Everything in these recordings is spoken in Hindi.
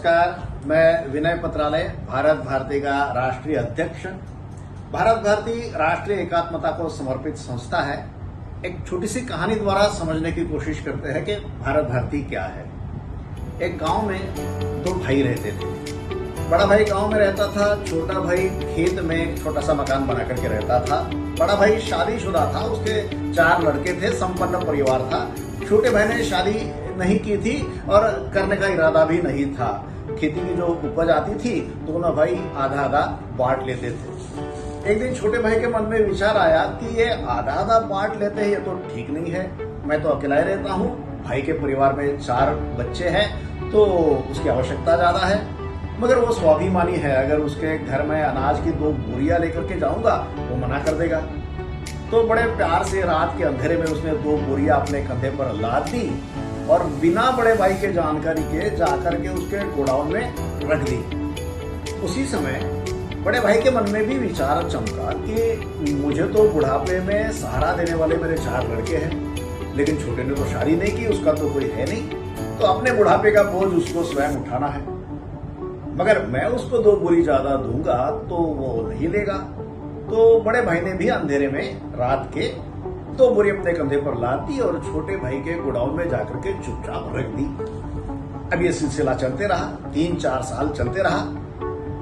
नमस्कार, मैं विनय पत्रालय, भारत भारती का राष्ट्रीय अध्यक्ष। भारत भारती राष्ट्रीय एकात्मता को समर्पित संस्था है। एक छोटी सी कहानी द्वारा समझने की कोशिश करते हैं कि भारत भारती क्या है। एक गांव में दो भाई रहते थे। बड़ा भाई गांव में रहता था, छोटा भाई खेत में एक छोटा सा मकान बना करके रहता था। बड़ा भाई शादीशुदा था, उसके 4 लड़के थे, संपन्न परिवार था। छोटे भाई ने शादी नहीं की थी और करने का इरादा भी नहीं था। खेती की जो उपज आती थी दोनों भाई आधा आधा बांट लेते थे। एक दिन छोटे भाई के मन में विचार आया कि ये आधा आधा बांट लेते हैं, ये तो ठीक नहीं है। मैं तो अकेला ही रहता हूँ, भाई के परिवार में 4 बच्चे हैं तो उसकी आवश्यकता ज्यादा है। मगर वो स्वाभिमानी है, अगर उसके घर में अनाज की 2 बोरियां लेकर के जाऊंगा वो मना कर देगा। तो बड़े प्यार से रात के अंधेरे में उसने 2 बोरियां अपने कंधे पर लाद दी और बिना बड़े भाई के जानकारी के जाकर के उसके गोडाउन में रख दी। उसी समय बड़े भाई के मन में भी विचार चमका कि मुझे तो बुढ़ापे में सहारा देने वाले मेरे 4 लड़के हैं, लेकिन छोटे ने तो शादी नहीं की, उसका तो कोई है नहीं, तो अपने बुढ़ापे का बोझ उसको स्वयं उठाना है। मगर मैं उसको 2 बोरी ज्यादा दूंगा तो वो नहीं लेगा। तो बड़े भाई ने भी अंधेरे में रात के 2 बोरी अपने कंधे पर लाद दी और छोटे भाई के गोडाउन में जाकर के चुपचाप रख दी। अब ये सिलसिला चलते रहा, 3-4 साल चलते रहा।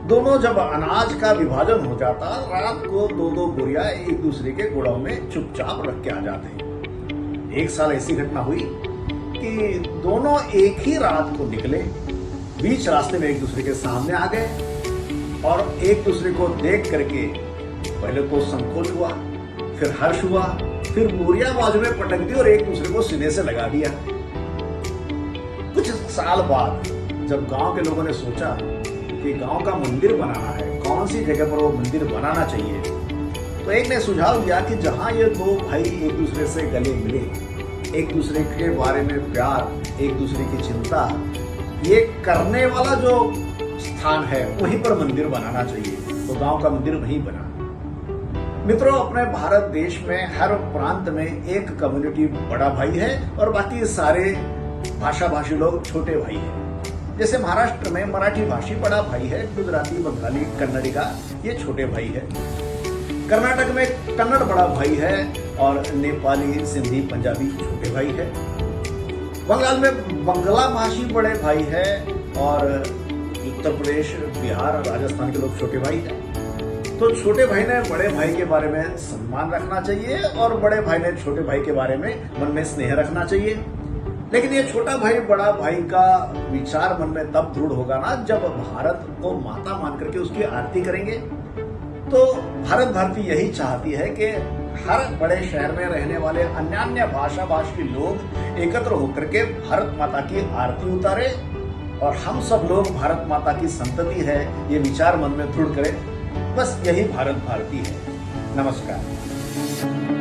दोनों जब अनाज का विभाजन हो जाता, रात को 2-2 बोरियां एक दूसरे के गोडाउन में चुपचाप रख के आ जाते। एक साल ऐसी घटना हुई कि दोनों एक ही रात को निकले, बीच रास्ते में एक दूसरे के सामने आ गए और एक दूसरे को देख करके पहले तो संकोच हुआ, फिर हर्ष हुआ, फिर बोरियां बाजू में पटक दी और एक दूसरे को सीने से लगा दिया। कुछ साल बाद जब गांव के लोगों ने सोचा कि गांव का मंदिर बनाना है, कौन सी जगह पर वो मंदिर बनाना चाहिए, तो एक ने सुझाव दिया कि जहां ये 2 भाई एक दूसरे से गले मिले, एक दूसरे के बारे में प्यार, एक दूसरे की चिंता ये करने वाला जो स्थान है वहीं पर मंदिर बनाना चाहिए। तो गांव का मंदिर वहीं बना। मित्रों, अपने भारत देश में हर प्रांत में एक कम्युनिटी बड़ा भाई है और बाकी सारे भाषा भाषी लोग छोटे भाई हैं। जैसे महाराष्ट्र में मराठी भाषी बड़ा भाई है, गुजराती, बंगाली, कन्नड़ी का ये छोटे भाई है। कर्नाटक में कन्नड़ बड़ा भाई है और नेपाली, सिंधी, पंजाबी छोटे भाई है। बंगाल में बंगला भाषी बड़े भाई है और उत्तर प्रदेश, बिहार, राजस्थान के लोग छोटे भाई हैं। तो छोटे भाई ने बड़े भाई के बारे में सम्मान रखना चाहिए और बड़े भाई ने छोटे भाई के बारे में मन में स्नेह रखना चाहिए। लेकिन ये छोटा भाई बड़ा भाई का विचार मन में तब दृढ़ होगा ना जब भारत को माता मान करके उसकी आरती करेंगे। तो भारत भारती यही चाहती है कि हर बड़े शहर में रहने वाले अन्य भाषा भाषी लोग एकत्र होकर के भारत माता की आरती उतारे और हम सब लोग भारत माता की संतति है ये विचार मन में दृढ़ करें। बस यही भारत भारती है। नमस्कार।